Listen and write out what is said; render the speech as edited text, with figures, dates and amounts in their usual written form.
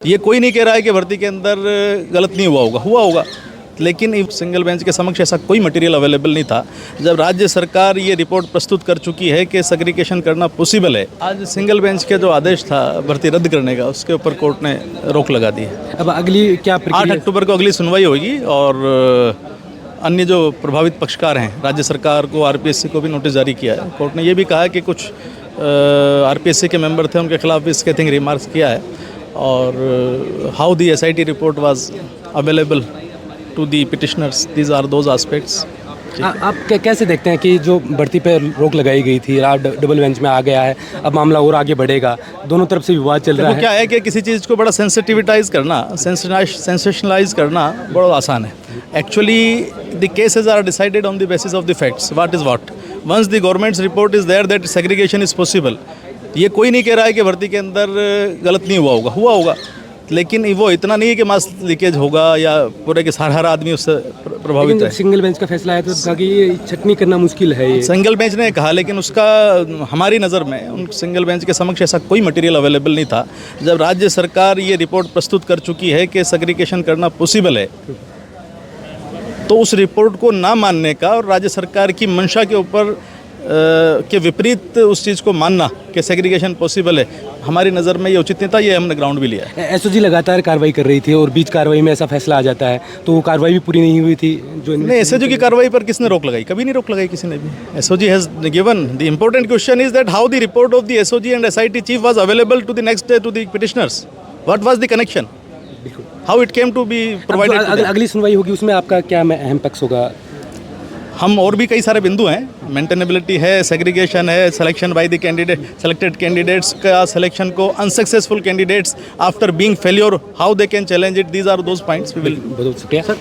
ये कोई नहीं कह रहा है कि भर्ती के अंदर गलत नहीं हुआ होगा, लेकिन सिंगल बेंच के समक्ष ऐसा कोई मटेरियल अवेलेबल नहीं था। जब राज्य सरकार ये रिपोर्ट प्रस्तुत कर चुकी है कि सेग्रीगेशन करना पॉसिबल है, आज सिंगल बेंच के जो आदेश था भर्ती रद्द करने का, उसके ऊपर कोर्ट ने रोक लगा दी है। अब अगली क्या 8 अक्टूबर को अगली सुनवाई होगी और अन्य जो प्रभावित पक्षकार हैं, राज्य सरकार को, आरपीएससी को भी नोटिस जारी किया है। कोर्ट ने ये भी कहा है कि कुछ आरपीएससी के मेंबर थे, उनके खिलाफ भी स्कैथिंग रिमार्क्स किया है और how the SIT report was available to the petitioners, these are those aspects. आप कैसे देखते हैं कि जो भर्ती पर रोक लगाई गई थी, डबल बेंच में आ गया है, अब मामला और आगे बढ़ेगा, दोनों तरफ से विवाद चल रहा है। क्या है कि किसी चीज़ को बड़ा सेंसिटिविटाइज करना, सेंसेशनलाइज करना बड़ा आसान है। Actually the cases are decided on the basis of the facts, what is what. Once the government's report is there that segregation is possible. ये कोई नहीं कह रहा है कि भर्ती के अंदर गलत नहीं हुआ होगा, लेकिन वो इतना नहीं है कि मास लीकेज होगा या पूरे के हर आदमी उससे प्रभावित है। सिंगल बेंच का फैसला है तो कहा कि ये छटनी करना मुश्किल है। ये सिंगल बेंच ने कहा, लेकिन उसका हमारी नज़र में उन सिंगल बेंच के समक्ष ऐसा कोई मटेरियल अवेलेबल नहीं था। जब राज्य सरकार ये रिपोर्ट प्रस्तुत कर चुकी है कि सेग्रीगेशन करना पॉसिबल है, तो उस रिपोर्ट को ना मानने का और राज्य सरकार की मंशा के ऊपर के विपरीत उस चीज़ को मानना कि सेग्रीगेशन पॉसिबल है, हमारी नज़र में ये उचित नहीं था। ये हमने ग्राउंड भी लिया है। एसओजी लगातार कार्रवाई कर रही थी और बीच कार्रवाई में ऐसा फैसला आ जाता है, तो वो कार्रवाई भी पूरी नहीं हुई थी। जो नहीं, एसओजी की कार्रवाई पर किसने रोक लगाई? कभी नहीं रोक लगाई किसी ने भी। SOG has given the important question is that how the report of the SOG and SIT chief was available to the next day to the petitioners, what was the connection, how it came to be provided. अगली सुनवाई होगी, उसमें आपका क्या अहम पक्ष होगा? हम और भी कई सारे बिंदु हैं, मेंटेनेबिलिटी है, सेग्रीगेशन है, selection by the candidate, selected candidates का सिलेक्शन को unsuccessful candidates after being failure, how they can challenge it, these are those points we will. बहुत शुक्रिया सर।